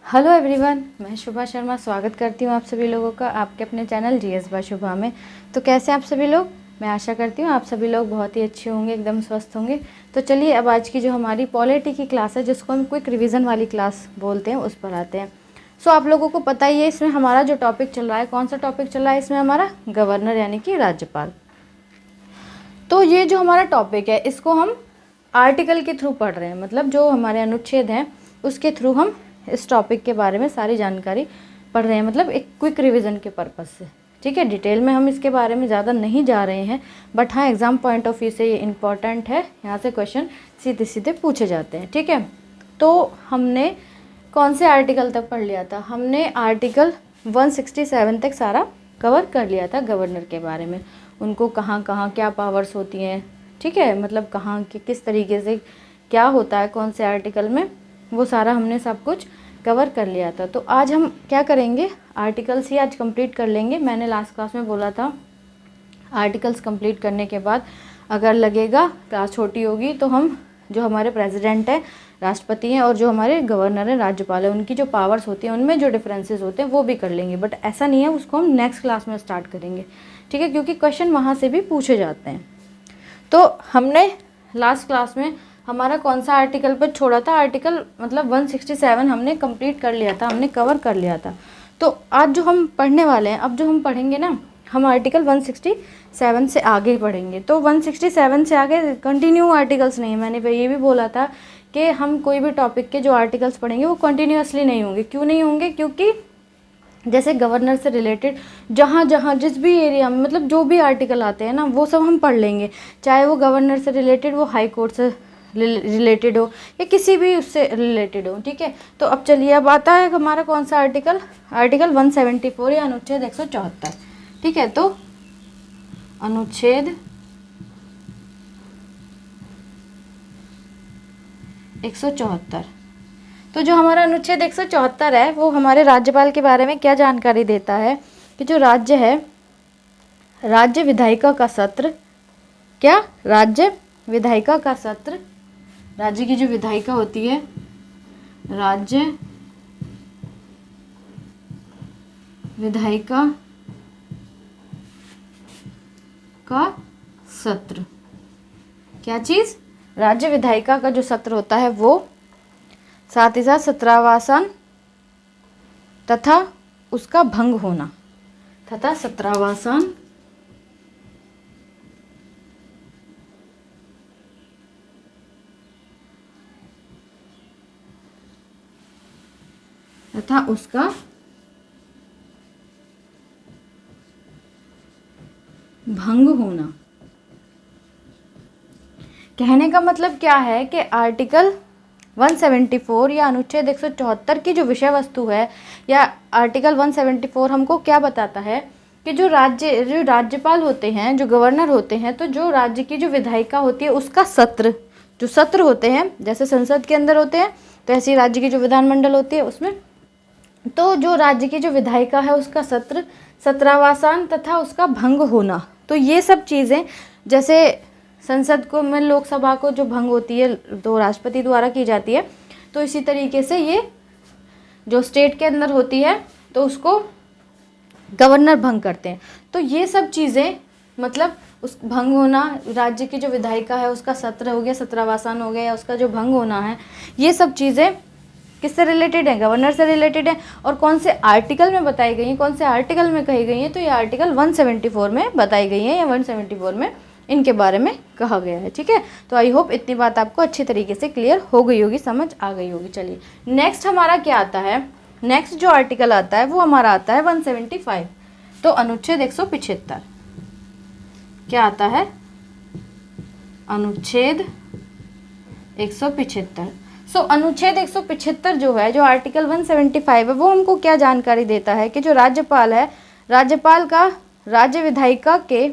Hello everyone, मैं शुभा शर्मा स्वागत करती हूँ आप सभी लोगों का आपके अपने चैनल जीएस बाय शुभा में। तो कैसे आप सभी लोग? मैं आशा करती हूँ आप सभी लोग बहुत ही अच्छे होंगे, एकदम स्वस्थ होंगे। तो चलिए अब आज की जो हमारी पॉलिटी की क्लास है, जिसको हम क्विक रिवीजन वाली क्लास बोलते हैं, उस पर आते हैं। सो आप लोगों को पता ही है इसमें हमारा जो टॉपिक चल रहा है, कौन सा टॉपिक चल रहा है इसमें हमारा? गवर्नर यानी कि राज्यपाल। तो ये जो हमारा टॉपिक है इसको हम आर्टिकल के थ्रू पढ़ रहे हैं, मतलब जो हमारे अनुच्छेद हैं उसके थ्रू हम इस टॉपिक के बारे में सारी जानकारी पढ़ रहे हैं, मतलब एक क्विक रिवीजन के पर्पज़ से। ठीक है, डिटेल में हम इसके बारे में ज़्यादा नहीं जा रहे हैं, बट हाँ एग्ज़ाम पॉइंट ऑफ व्यू से ये इम्पॉर्टेंट है, यहाँ से क्वेश्चन सीधे सीधे पूछे जाते हैं। ठीक है, तो हमने कौन से आर्टिकल तक पढ़ लिया था? हमने आर्टिकल 167 तक सारा कवर कर लिया था गवर्नर के बारे में, उनको कहाँ कहाँ क्या पावर्स होती हैं। ठीक है, मतलब कहाँ किस तरीके से क्या होता है कौन से आर्टिकल में, वो सारा हमने सब कुछ कवर कर लिया था। तो आज हम क्या करेंगे, आर्टिकल्स ही आज कंप्लीट कर लेंगे। मैंने लास्ट क्लास में बोला था आर्टिकल्स कंप्लीट करने के बाद अगर लगेगा क्लास छोटी होगी तो हम जो हमारे प्रेसिडेंट है, राष्ट्रपति हैं, और जो हमारे गवर्नर हैं, राज्यपाल है, उनकी जो पावर्स होती हैं उनमें जो डिफरेंसेस होते हैं वो भी कर लेंगे। बट ऐसा नहीं है, उसको हम नेक्स्ट क्लास में स्टार्ट करेंगे। ठीक है, क्योंकि क्वेश्चन वहाँ से भी पूछे जाते हैं। तो हमने लास्ट क्लास में हमारा कौन सा आर्टिकल पर छोड़ा था? आर्टिकल मतलब 167 हमने कंप्लीट कर लिया था, हमने कवर कर लिया था। तो आज जो हम पढ़ने वाले हैं, अब जो हम पढ़ेंगे ना, हम आर्टिकल 167 से आगे पढ़ेंगे। तो 167 से आगे कंटिन्यू आर्टिकल्स नहीं, मैंने ये भी बोला था कि हम कोई भी टॉपिक के जो आर्टिकल्स पढ़ेंगे वो कंटिन्यूअसली नहीं होंगे। क्यों नहीं होंगे? क्योंकि जैसे गवर्नर से रिलेटेड जहाँ जहाँ जिस भी एरिया में, मतलब जो भी आर्टिकल आते हैं ना, वो सब हम पढ़ लेंगे। चाहे वो गवर्नर से रिलेटेड, वो हाई कोर्ट से रिलेटेड हो या किसी भी उससे रिलेटेड हो। ठीक है, तो अब चलिए, अब आता है हमारा कौन सा आर्टिकल? आर्टिकल 174 या अनुच्छेद 174। ठीक है, तो अनुच्छेद 174। तो जो हमारा अनुच्छेद 174 है वो हमारे राज्यपाल के बारे में क्या जानकारी देता है कि जो राज्य है, राज्य विधायिका का सत्र, क्या? राज्य विधायिका का सत्र, राज्य की जो विधायिका होती है, राज्य विधायिका का सत्र, क्या चीज़? राज्य विधायिका का जो सत्र होता है वो, साथ ही साथ सत्रावासन तथा उसका भंग होना, तथा सत्रावासन तथा उसका भंग होना। कहने का मतलब क्या है कि आर्टिकल 174 या अनुच्छेद 174 की जो विषय वस्तु है, या आर्टिकल 174 हमको क्या बताता है कि जो राज्यपाल होते हैं, जो गवर्नर होते हैं, तो जो राज्य की जो विधायिका होती है उसका सत्र, जो सत्र होते हैं, जैसे संसद के अंदर होते हैं तो ऐसे ही राज्य की जो विधानमंडल होती है उसमें, तो जो राज्य की जो विधायिका है उसका सत्र, सत्रावसान तथा उसका भंग होना। तो ये सब चीज़ें, जैसे संसद को में लोकसभा को जो भंग होती है तो राष्ट्रपति द्वारा की जाती है, तो इसी तरीके से ये जो स्टेट के अंदर होती है तो उसको गवर्नर भंग करते हैं। तो ये सब चीज़ें, मतलब उस भंग होना, राज्य की जो विधायिका है उसका सत्र हो गया, सत्रावसान हो गया, या उसका जो भंग होना है, ये सब चीज़ें किससे रिलेटेड है? गवर्नर से रिलेटेड है। और कौन से आर्टिकल में बताई गई हैं, कौन से आर्टिकल में कही गई हैं? तो ये आर्टिकल 174 में बताई गई हैं, या 174 में इनके बारे में कहा गया है। ठीक है, तो आई होप इतनी बात आपको अच्छी तरीके से क्लियर हो गई होगी, समझ आ गई होगी। चलिए नेक्स्ट हमारा क्या आता है? नेक्स्ट जो आर्टिकल आता है वो हमारा आता है 175। तो अनुच्छेद 175 क्या आता है? अनुच्छेद 175। सो अनुच्छेद 175 जो है, जो आर्टिकल 175 है, वो हमको क्या जानकारी देता है कि जो राज्यपाल है, राज्यपाल का राज्य विधायिका के,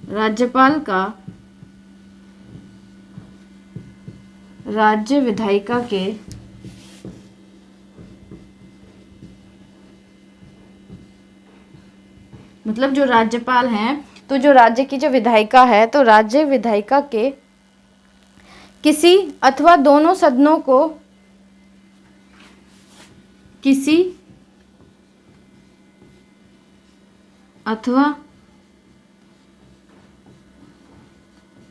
राज्यपाल का राज्य विधायिका के मतलब जो राज्यपाल हैं, तो जो राज्य की जो विधायिका है, तो राज्य विधायिका के किसी अथवा दोनों सदनों को किसी अथवा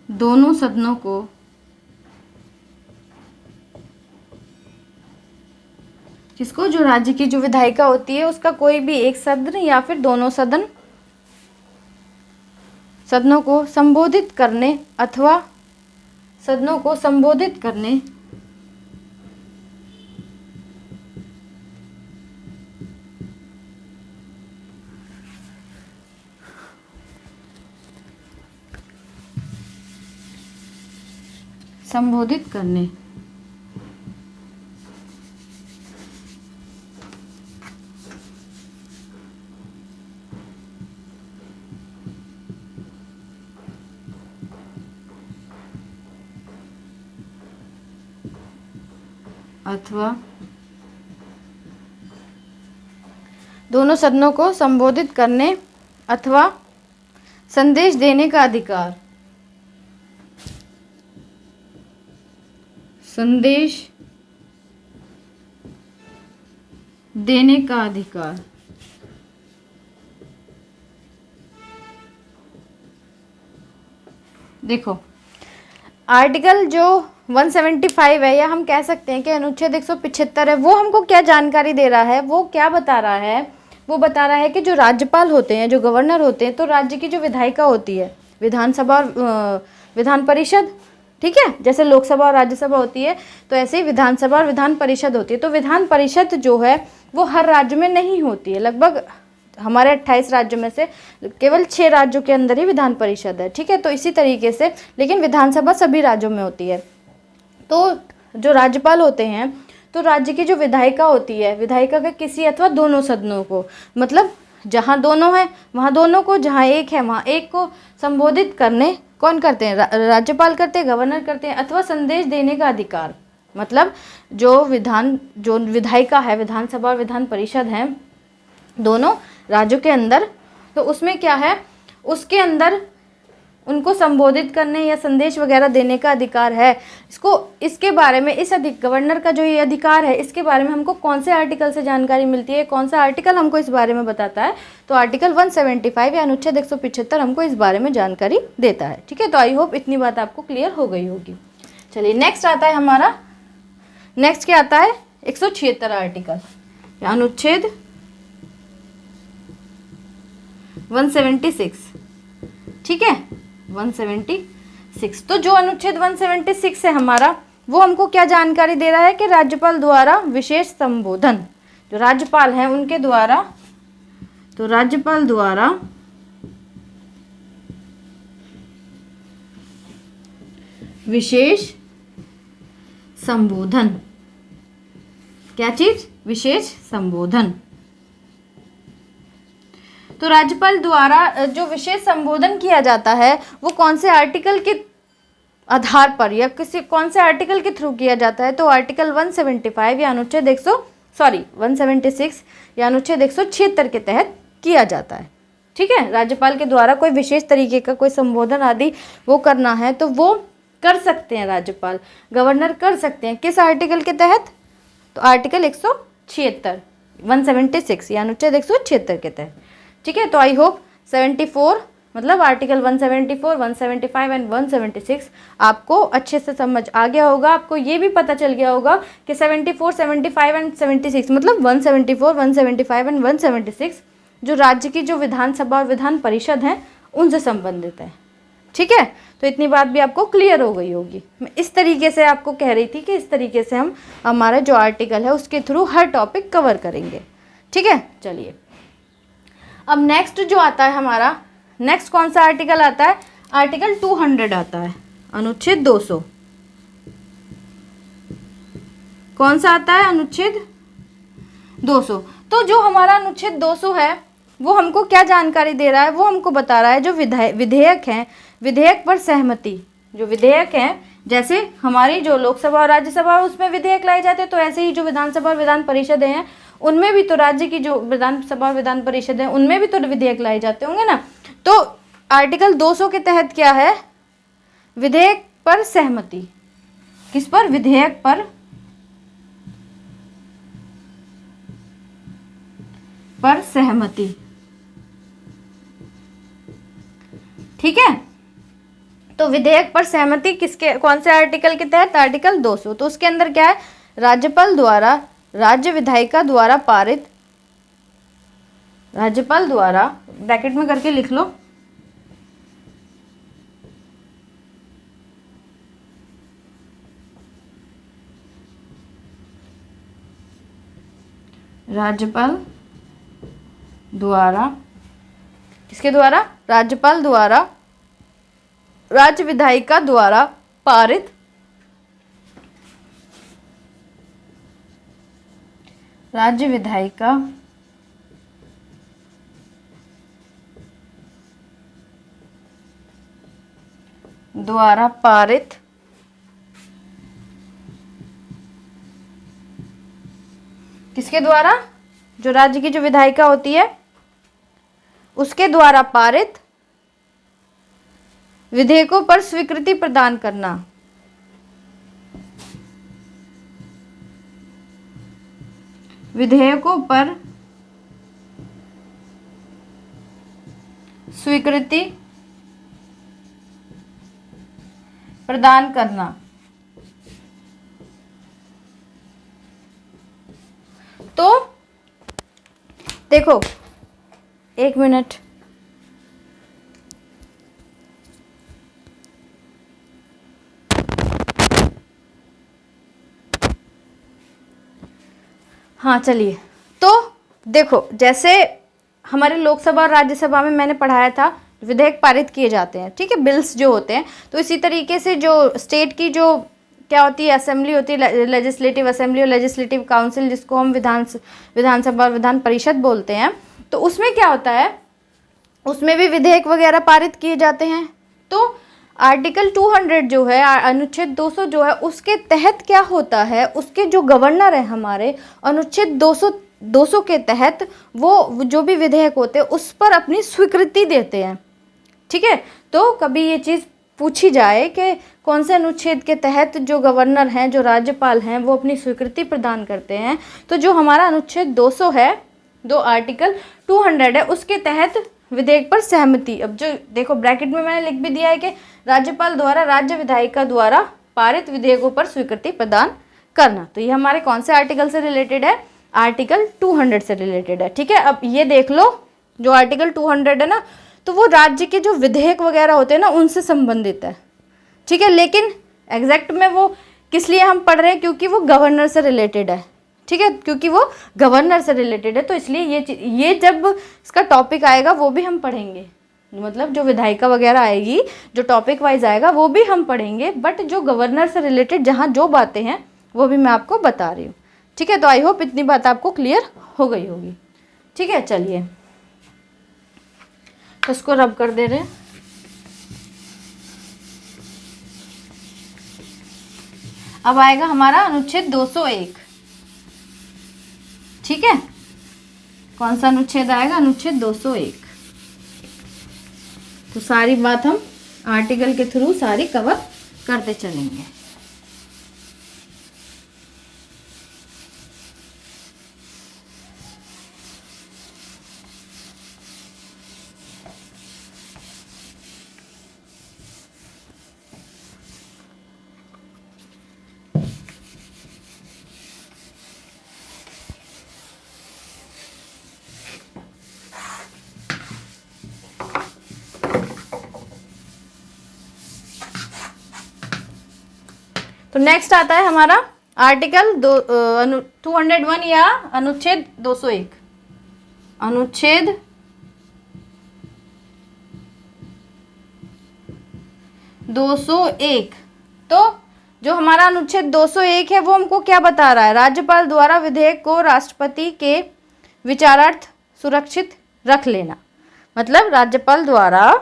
दोनों सदनों को जिसको जो राज्य की जो विधायिका होती है उसका कोई भी एक सदन या फिर दोनों सदनों को संबोधित करने अथवा सदनों को संबोधित करने अथवा दोनों सदनों को संबोधित करने अथवा संदेश देने का अधिकार, संदेश देने का अधिकार। देखो आर्टिकल जो 175 है या हम कह सकते हैं कि अनुच्छेद 175 है, वो हमको क्या जानकारी दे रहा है, वो क्या बता रहा है, वो बता रहा है कि जो राज्यपाल होते हैं, जो गवर्नर होते हैं, तो राज्य की जो विधायिका होती है, विधानसभा और विधान परिषद, ठीक है, जैसे लोकसभा और राज्यसभा होती है तो ऐसे ही विधानसभा और विधान परिषद होती है। तो विधान परिषद जो है वो हर राज्य में नहीं होती है, लगभग हमारे 28 राज्यों में से केवल 6 राज्यों के अंदर ही विधान परिषद है, ठीक है। तो इसी तरीके से लेकिन विधानसभा सभी राज्यों में होती है। तो जो राज्यपाल होते हैं तो राज्य की जो विधायिका होती है, विधायिका के किसी अथवा दोनों सदनों को, मतलब जहाँ दोनों हैं वहाँ दोनों को, जहाँ एक है वहाँ एक को संबोधित करने कौन करते हैं, राज्यपाल करते हैं, गवर्नर करते हैं, अथवा संदेश देने का अधिकार, मतलब जो विधायिका है, विधानसभा और विधान परिषद है दोनों राज्यों के अंदर, तो उसमें क्या है, उसके अंदर उनको संबोधित करने या संदेश वगैरह देने का अधिकार है। इसके बारे में गवर्नर का जो ये अधिकार है, इसके बारे में हमको कौन से आर्टिकल से जानकारी मिलती है, कौन सा आर्टिकल हमको इस बारे में बताता है, तो आर्टिकल 175 या अनुच्छेद 175 हमको इस बारे में जानकारी देता है, ठीक है। तो आई होप इतनी बात आपको क्लियर हो गई होगी। चलिए नेक्स्ट आता है हमारा, नेक्स्ट क्या आता है, 176 आर्टिकल या अनुच्छेद 176, ठीक है, 176। तो जो अनुच्छेद 176 है हमारा, वो हमको क्या जानकारी दे रहा है कि राज्यपाल द्वारा विशेष संबोधन, जो राज्यपाल हैं उनके द्वारा, तो राज्यपाल द्वारा विशेष संबोधन, क्या चीज, विशेष संबोधन। तो राज्यपाल द्वारा जो विशेष संबोधन किया जाता है वो कौन से आर्टिकल के आधार पर या कौन से आर्टिकल के थ्रू किया जाता है, तो आर्टिकल 175 या अनुच्छेद 176 या अनुच्छेद 176 के तहत किया जाता है, ठीक है। राज्यपाल के द्वारा कोई विशेष तरीके का कोई संबोधन आदि वो करना है तो वो कर सकते हैं, राज्यपाल, गवर्नर कर सकते हैं, किस आर्टिकल के तहत, तो आर्टिकल 176 या अनुच्छेद 176 के तहत, ठीक है। तो आई होप 74 मतलब आर्टिकल 174, 175 एंड 176 आपको अच्छे से समझ आ गया होगा। आपको ये भी पता चल गया होगा कि 74, 75 एंड 76 मतलब 174, 175 एंड 176 जो राज्य की जो विधानसभा और विधान परिषद हैं उनसे संबंधित है, ठीक है। तो इतनी बात भी आपको क्लियर हो गई होगी। मैं इस तरीके से आपको कह रही थी कि इस तरीके से हम हमारा जो आर्टिकल है उसके थ्रू हर टॉपिक कवर करेंगे, ठीक है। चलिए अब नेक्स्ट जो आता है हमारा, नेक्स्ट कौन सा आर्टिकल आता है, आर्टिकल 200 आता है, अनुच्छेद 200। कौन सा आता है, अनुच्छेद 200। तो जो हमारा अनुच्छेद 200 है वो हमको क्या जानकारी दे रहा है, वो हमको बता रहा है जो विधेयक हैं, विधेयक पर सहमति, जो विधेयक हैं, जैसे हमारी जो लोकसभा और राज्यसभा उसमें विधेयक लाए जाते हैं, तो ऐसे ही जो विधानसभा और विधान परिषद हैं उनमें भी तो राज्य की जो विधानसभा और विधान परिषद है उनमें भी तो विधेयक लाए जाते होंगे ना। तो आर्टिकल 200 के तहत क्या है, विधेयक पर सहमति, किस पर, विधेयक पर पर सहमति। ठीक है, तो विधेयक पर सहमति किसके, कौन से आर्टिकल के तहत, आर्टिकल 200। तो उसके अंदर क्या है, राज्यपाल द्वारा राज्य विधायिका द्वारा पारित, राज्यपाल द्वारा ब्रैकेट में करके लिख लो, राज्यपाल द्वारा, किसके द्वारा, राज्यपाल द्वारा राज्य विधायिका द्वारा पारित, राज्य विधायिका द्वारा पारित किसके द्वारा, जो राज्य की जो विधायिका होती है उसके द्वारा पारित विधेयकों पर स्वीकृति प्रदान करना। विधेयकों पर स्वीकृति प्रदान करना। तो देखो, एक मिनट, हाँ चलिए, तो देखो जैसे हमारे लोकसभा और राज्यसभा में मैंने पढ़ाया था विधेयक पारित किए जाते हैं, ठीक है, बिल्स जो होते हैं, तो इसी तरीके से जो स्टेट की जो क्या होती है, असेंबली होती है, लेजिस्लेटिव असेंबली और लेजिस्लेटिव काउंसिल, जिसको हम विधानसभा और विधान परिषद बोलते हैं, तो उसमें क्या होता है, उसमें भी विधेयक वगैरह पारित किए जाते हैं। तो आर्टिकल 200 जो है, अनुच्छेद 200 जो है, उसके तहत क्या होता है, उसके जो गवर्नर है हमारे, अनुच्छेद 200 के तहत वो जो भी विधेयक होते हैं उस पर अपनी स्वीकृति देते हैं। ठीक है, तो कभी ये चीज़ पूछी जाए कि कौन से अनुच्छेद के तहत जो गवर्नर हैं, जो राज्यपाल हैं, वो अपनी स्वीकृति प्रदान करते हैं, तो जो हमारा अनुच्छेद 200 है, जो आर्टिकल 200 है, उसके तहत विधेयक पर सहमति। अब जो देखो ब्रैकेट में मैंने लिख भी दिया है कि राज्यपाल द्वारा राज्य विधायिका द्वारा पारित विधेयकों पर स्वीकृति प्रदान करना। तो ये हमारे कौन से आर्टिकल से रिलेटेड है, आर्टिकल 200 से रिलेटेड है। ठीक है, अब ये देख लो, जो आर्टिकल 200 है ना, तो वो राज्य के जो विधेयक वगैरह होते हैं ना, उनसे संबंधित है। ठीक है, लेकिन एग्जैक्ट में वो किस लिए हम पढ़ रहे हैं, क्योंकि वो गवर्नर से रिलेटेड है। ठीक है, क्योंकि वो गवर्नर से रिलेटेड है, तो इसलिए ये जब इसका टॉपिक आएगा वो भी हम पढ़ेंगे, मतलब जो विधायिका वगैरह आएगी, जो टॉपिक वाइज आएगा वो भी हम पढ़ेंगे, बट जो गवर्नर से रिलेटेड जहाँ जो बातें हैं वो भी मैं आपको बता रही हूँ। ठीक है, तो आई होप इतनी बात आपको क्लियर हो गई होगी। ठीक है, चलिए तो इसको रब कर दे रहे हैं। अब आएगा हमारा अनुच्छेद 201। ठीक है, कौन सा अनुच्छेद आएगा, अनुच्छेद 201। तो सारी बात हम आर्टिकल के थ्रू सारी कवर करते चलेंगे। तो नेक्स्ट आता है हमारा आर्टिकल 201 या अनुच्छेद 201। अनुच्छेद 201। तो जो हमारा अनुच्छेद 201 है वो हमको क्या बता रहा है, राज्यपाल द्वारा विधेयक को राष्ट्रपति के विचारार्थ सुरक्षित रख लेना। मतलब राज्यपाल द्वारा,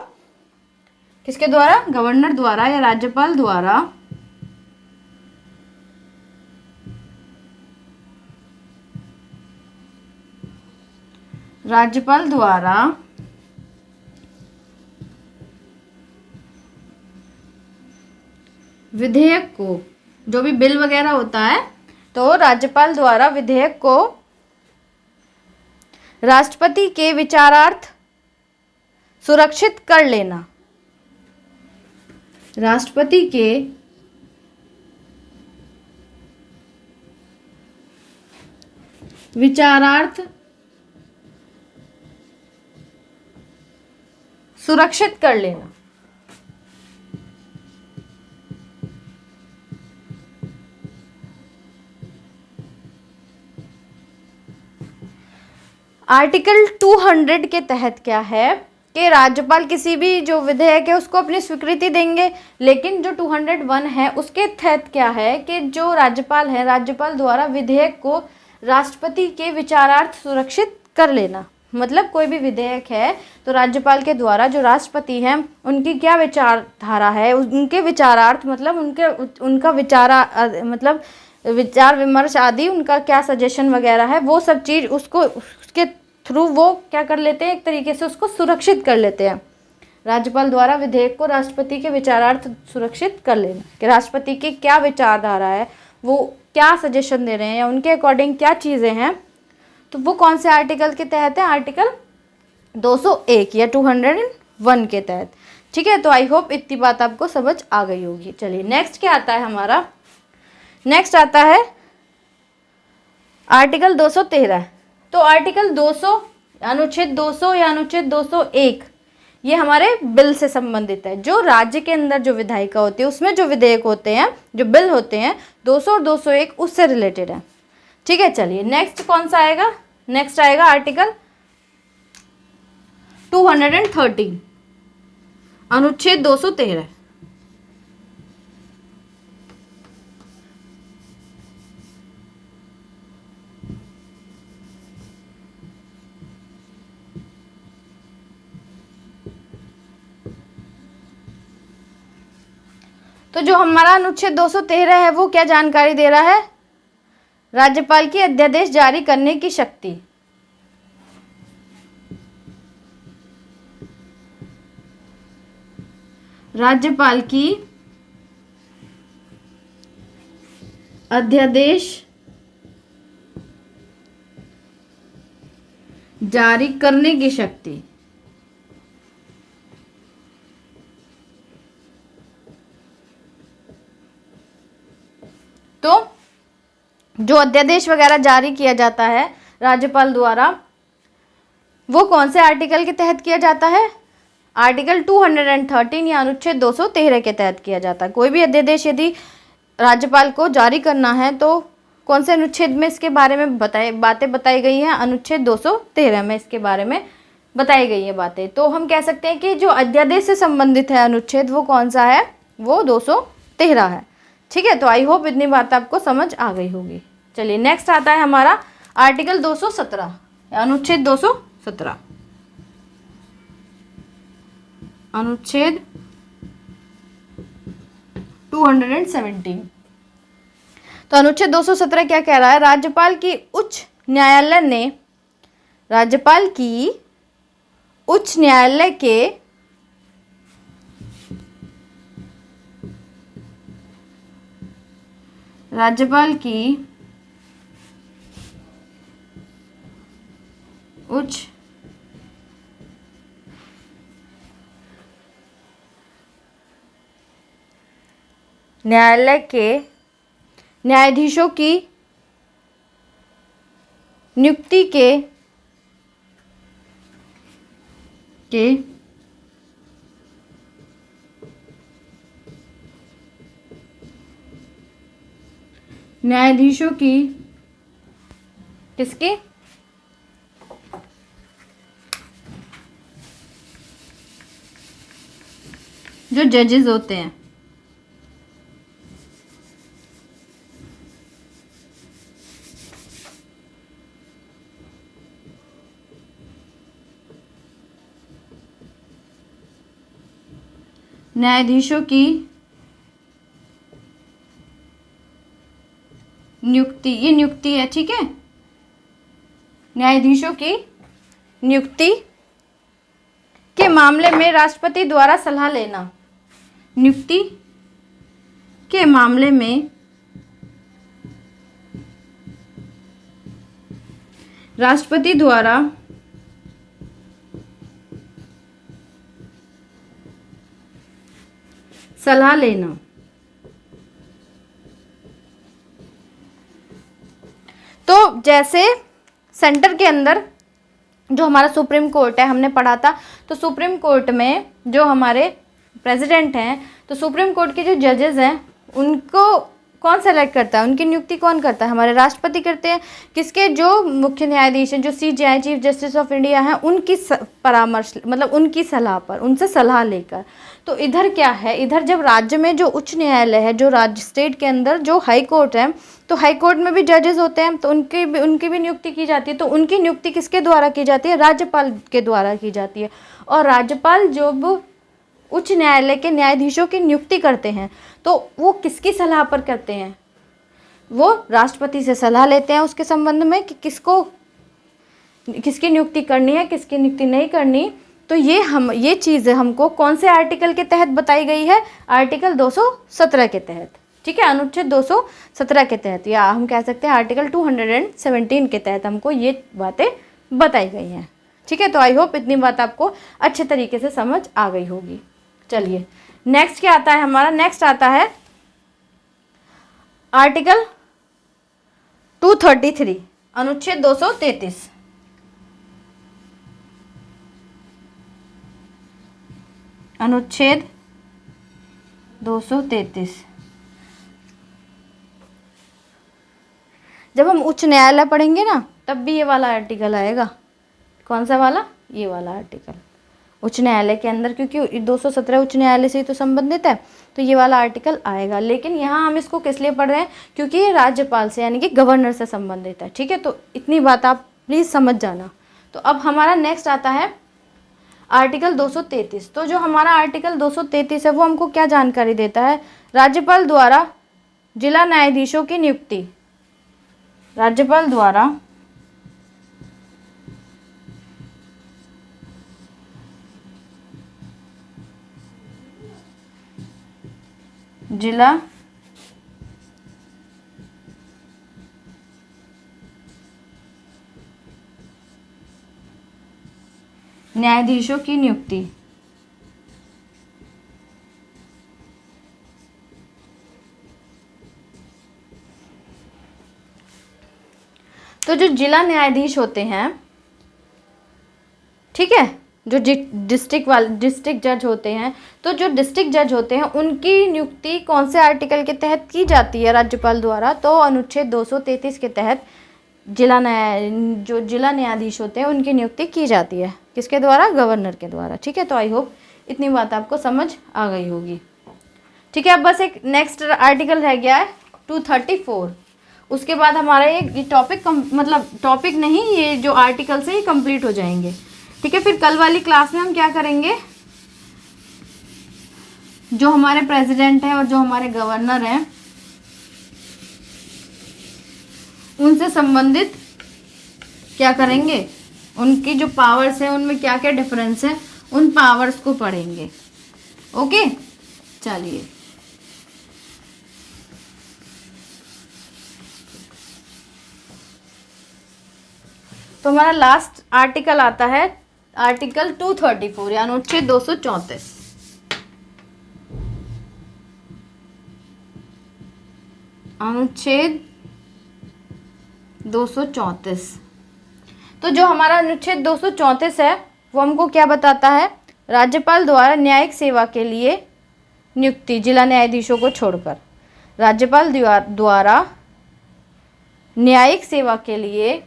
किसके द्वारा, गवर्नर द्वारा या राज्यपाल द्वारा विधेयक को, जो भी बिल वगैरह होता है, तो राज्यपाल द्वारा विधेयक को राष्ट्रपति के विचारार्थ सुरक्षित कर लेना। राष्ट्रपति के विचारार्थ सुरक्षित कर लेना। आर्टिकल 200 के तहत क्या है कि राज्यपाल किसी भी जो विधेयक है उसको अपनी स्वीकृति देंगे, लेकिन जो 201 है उसके तहत क्या है कि जो राज्यपाल है, राज्यपाल द्वारा विधेयक को राष्ट्रपति के विचारार्थ सुरक्षित कर लेना। मतलब कोई भी विधेयक है तो राज्यपाल के द्वारा जो राष्ट्रपति हैं उनकी क्या विचारधारा है, उनके विचारार्थ मतलब उनका मतलब विचार विमर्श आदि, उनका क्या सजेशन वगैरह है, वो सब चीज़ उसके थ्रू वो क्या कर लेते हैं, एक तरीके से उसको सुरक्षित कर लेते हैं। राज्यपाल द्वारा विधेयक को राष्ट्रपति के विचारार्थ सुरक्षित कर लेना कि राष्ट्रपति की क्या विचारधारा है, वो क्या सजेशन दे रहे हैं या उनके अकॉर्डिंग क्या चीज़ें हैं, तो वो कौन से आर्टिकल के तहत है, आर्टिकल 201 या 201 के तहत। ठीक है, तो आई होप इतनी बात आपको समझ आ गई होगी। चलिए नेक्स्ट क्या आता है हमारा, नेक्स्ट आता है आर्टिकल 213। तो आर्टिकल 200 अनुच्छेद 200 या अनुच्छेद 201 ये हमारे बिल से संबंधित है। जो राज्य के अंदर जो विधायिका होती है उसमें जो विधेयक होते हैं, जो बिल होते हैं 200 और 201 उससे रिलेटेड है। ठीक है, चलिए नेक्स्ट कौन सा आएगा, नेक्स्ट आएगा आर्टिकल 213 अनुच्छेद 213। तो जो हमारा अनुच्छेद 213 है वो क्या जानकारी दे रहा है, राज्यपाल की अध्यादेश जारी करने की शक्ति। राज्यपाल की अध्यादेश जारी करने की शक्ति। तो जो अध्यादेश वगैरह जारी किया जाता है राज्यपाल द्वारा वो कौन से आर्टिकल के तहत किया जाता है, आर्टिकल 213 या अनुच्छेद 213 के तहत किया जाता है। कोई भी अध्यादेश यदि राज्यपाल को जारी करना है तो कौन से अनुच्छेद में इसके बारे में बातें बताई गई हैं, अनुच्छेद 213 में इसके बारे में बताई गई है बातें। तो हम कह सकते हैं कि जो अध्यादेश से संबंधित है अनुच्छेद वो कौन सा है, वो 213 है। ठीक है, तो आई होप इतनी बात आपको समझ आ गई होगी। चलिए नेक्स्ट आता है हमारा आर्टिकल 217 अनुच्छेद 217 अनुच्छेद 217। तो अनुच्छेद 217 क्या कह रहा है, राज्यपाल की उच्च न्यायालय के राज्यपाल की उच्च न्यायालय के न्यायाधीशों की नियुक्ति के न्यायाधीशों की किसकी, जो जजेस होते हैं, न्यायाधीशों की नियुक्ति, ये नियुक्ति है। ठीक है, न्यायाधीशों की नियुक्ति के मामले में राष्ट्रपति द्वारा सलाह लेना। नियुक्ति के मामले में राष्ट्रपति द्वारा सलाह लेना। तो जैसे सेंटर के अंदर जो हमारा सुप्रीम कोर्ट है, हमने पढ़ा था, तो सुप्रीम कोर्ट में जो हमारे प्रेसिडेंट हैं, तो सुप्रीम कोर्ट के जो जजेस हैं उनको कौन सेलेक्ट करता है, उनकी नियुक्ति कौन करता है, हमारे राष्ट्रपति करते हैं। किसके, जो मुख्य न्यायाधीश हैं, जो CJI chief justice of India हैं, उनकी परामर्श मतलब उनकी सलाह पर, उनसे सलाह लेकर। तो इधर क्या है, इधर जब राज्य में जो उच्च न्यायालय है, जो राज्य स्टेट के अंदर जो हाई कोर्ट है, तो हाई कोर्ट में भी जजेस होते हैं, तो उनकी भी नियुक्ति की जाती है। तो उनकी नियुक्ति किसके द्वारा की जाती है, राज्यपाल के द्वारा की जाती है। और राज्यपाल जब उच्च न्यायालय के न्यायाधीशों की नियुक्ति करते हैं तो वो किसकी सलाह पर करते हैं, वो राष्ट्रपति से सलाह लेते हैं उसके संबंध में कि किसकी नियुक्ति करनी है, किसकी नियुक्ति नहीं करनी। तो ये चीज़ हमको कौन से आर्टिकल के तहत बताई गई है, आर्टिकल 217 के तहत, ठीक है, अनुच्छेद 217 के तहत, या हम कह सकते हैं आर्टिकल 217 के तहत हमको ये बातें बताई गई हैं, ठीक है। तो आई होप इतनी बात आपको अच्छे तरीके से समझ आ गई होगी। चलिए नेक्स्ट क्या आता है हमारा, नेक्स्ट आता है आर्टिकल 233, अनुच्छेद 233। अनुच्छेद 233। जब हम उच्च न्यायालय पढ़ेंगे ना, तब भी ये वाला आर्टिकल आएगा। कौन सा वाला, ये वाला आर्टिकल उच्च न्यायालय के अंदर, क्योंकि 217 उच्च न्यायालय से ही तो संबंधित है, तो ये वाला आर्टिकल आएगा। लेकिन यहाँ हम इसको किस लिए पढ़ रहे हैं, क्योंकि ये राज्यपाल से यानी कि गवर्नर से संबंधित है, ठीक है। तो इतनी बात आप प्लीज़ समझ जाना। तो अब हमारा नेक्स्ट आता है आर्टिकल 233। तो जो हमारा आर्टिकल 233 है वो हमको क्या जानकारी देता है, राज्यपाल द्वारा जिला न्यायाधीशों की नियुक्ति, राज्यपाल द्वारा जिला न्यायाधीशों की नियुक्ति। तो जो जिला न्यायाधीश होते हैं, ठीक है, जो डिस्ट्रिक्ट जज होते हैं, तो जो डिस्ट्रिक्ट जज होते हैं उनकी नियुक्ति कौन से आर्टिकल के तहत की जाती है, राज्यपाल द्वारा। तो अनुच्छेद 233 के तहत जो जिला न्यायाधीश होते हैं उनकी नियुक्ति की जाती है, किसके द्वारा, गवर्नर के द्वारा, ठीक है। तो आई होप इतनी बात आपको समझ आ गई होगी, ठीक है। अब बस एक नेक्स्ट आर्टिकल रह गया है 234। उसके बाद हमारा ये टॉपिक मतलब टॉपिक नहीं, ये जो आर्टिकल से ही कंप्लीट हो जाएंगे, ठीक है। फिर कल वाली क्लास में हम क्या करेंगे, जो हमारे प्रेसिडेंट हैं और जो हमारे गवर्नर हैं उनसे संबंधित क्या करेंगे, उनकी जो पावर्स हैं उनमें क्या क्या डिफरेंस है, उन पावर्स को पढ़ेंगे, ओके। चलिए तो हमारा लास्ट आर्टिकल आता है आर्टिकल 234 या अनुच्छेद 234। अनुच्छेद 234। तो जो हमारा अनुच्छेद 234 है वो हमको क्या बताता है, राज्यपाल द्वारा न्यायिक सेवा के लिए नियुक्ति जिला न्यायाधीशों को छोड़कर, राज्यपाल द्वारा न्यायिक सेवा के लिए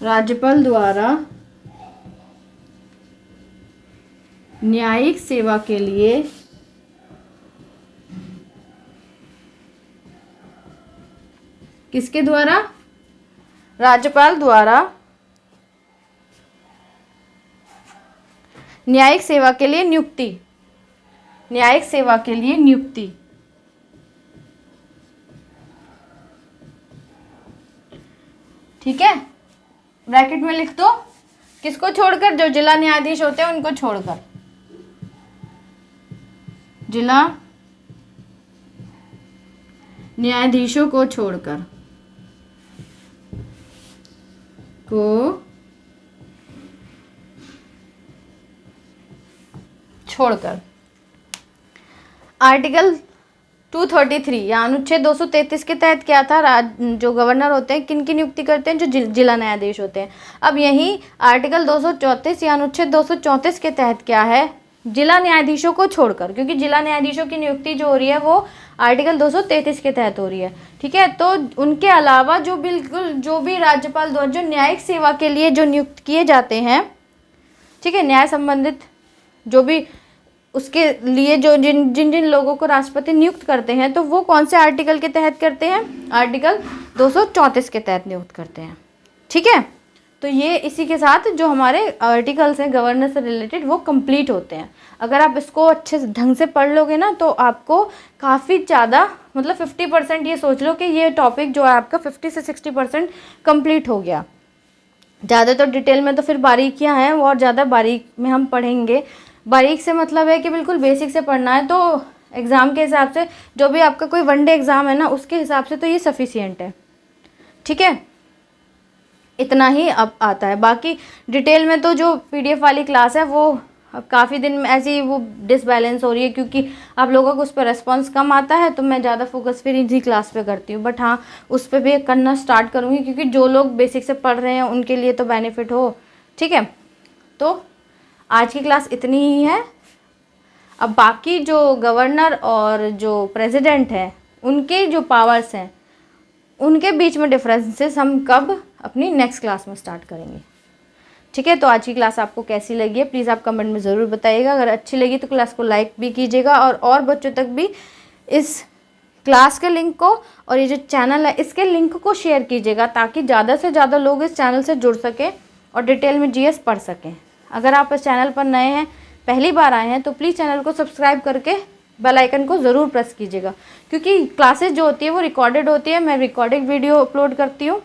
राज्यपाल द्वारा न्यायिक सेवा के लिए किसके द्वारा, राज्यपाल द्वारा न्यायिक सेवा के लिए नियुक्ति, न्यायिक सेवा के लिए नियुक्ति, ठीक है। ब्रैकेट में लिख दो, किसको छोड़कर, जो जिला न्यायाधीश होते हैं उनको छोड़कर, जिला न्यायाधीशों को छोड़कर को छोड़कर। आर्टिकल 233 या अनुच्छेद 233 के तहत क्या था, जो गवर्नर होते हैं किन की नियुक्ति करते हैं, जो जिला न्यायाधीश होते हैं। अब यही आर्टिकल 234 या अनुच्छेद 234 के तहत क्या है, जिला न्यायाधीशों को छोड़कर, क्योंकि जिला न्यायाधीशों की नियुक्ति जो हो रही है वो आर्टिकल 233 के तहत हो रही है, ठीक है। तो उनके अलावा जो भी राज्यपाल द्वारा जो न्यायिक सेवा के लिए जो नियुक्त किए जाते हैं, ठीक है, न्याय संबंधित जो भी उसके लिए जो जिन लोगों को राष्ट्रपति नियुक्त करते हैं, तो वो कौन से आर्टिकल के तहत करते हैं, आर्टिकल 234 के तहत नियुक्त करते हैं, ठीक है। तो ये इसी के साथ जो हमारे आर्टिकल्स हैं गवर्नर से रिलेटेड वो कंप्लीट होते हैं। अगर आप इसको अच्छे से ढंग से पढ़ लोगे ना तो आपको काफ़ी ज़्यादा, मतलब 50% ये सोच लो कि ये टॉपिक जो है आपका 50 से 60% कंप्लीट हो गया। ज़्यादा तो डिटेल में तो फिर बारीकियां हैं और ज़्यादा बारीक में हम पढ़ेंगे। बारीक से मतलब है कि बिल्कुल बेसिक से पढ़ना है, तो एग्ज़ाम के हिसाब से जो भी आपका कोई वनडे एग्ज़ाम है ना उसके हिसाब से तो ये सफिशिएंट है, ठीक है। इतना ही अब आता है, बाकी डिटेल में तो जो PDF वाली क्लास है वो अब काफ़ी दिन में ऐसी वो डिसबैलेंस हो रही है, क्योंकि आप लोगों को उस पर रेस्पॉन्स कम आता है, तो मैं ज़्यादा फोकस फिर इसी क्लास पे करती हूँ। बट हाँ, उस पर भी करना स्टार्ट करूँगी, क्योंकि जो लोग बेसिक से पढ़ रहे हैं उनके लिए तो बेनिफिट हो, ठीक है। तो आज की क्लास इतनी ही है। अब बाकी जो गवर्नर और जो प्रेसिडेंट है उनके जो पावर्स हैं उनके बीच में डिफरेंसेस हम कब अपनी नेक्स्ट क्लास में स्टार्ट करेंगे, ठीक है। तो आज की क्लास आपको कैसी लगी है प्लीज़ आप कमेंट में ज़रूर बताइएगा। अगर अच्छी लगी तो क्लास को लाइक भी कीजिएगा और बच्चों तक भी इस क्लास के लिंक को और ये जो चैनल है इसके लिंक को शेयर कीजिएगा, ताकि ज़्यादा से ज़्यादा लोग इस चैनल से जुड़ सकें और डिटेल में GS पढ़ सकें। अगर आप इस चैनल पर नए हैं, पहली बार आए हैं, तो प्लीज़ चैनल को सब्सक्राइब करके बेल आइकन को ज़रूर प्रेस कीजिएगा, क्योंकि क्लासेस जो होती है वो रिकॉर्डेड होती है। मैं रिकॉर्डेड वीडियो अपलोड करती हूँ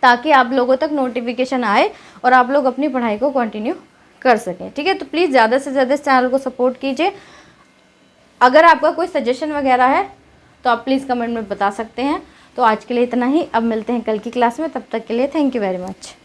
ताकि आप लोगों तक नोटिफिकेशन आए और आप लोग अपनी पढ़ाई को कंटिन्यू कर सकें, ठीक है। तो प्लीज़ ज़्यादा से ज़्यादा इस चैनल को सपोर्ट कीजिए। अगर आपका कोई सजेशन वगैरह है तो आप प्लीज़ कमेंट में बता सकते हैं। तो आज के लिए इतना ही, अब मिलते हैं कल की क्लास में, तब तक के लिए थैंक यू वेरी मच।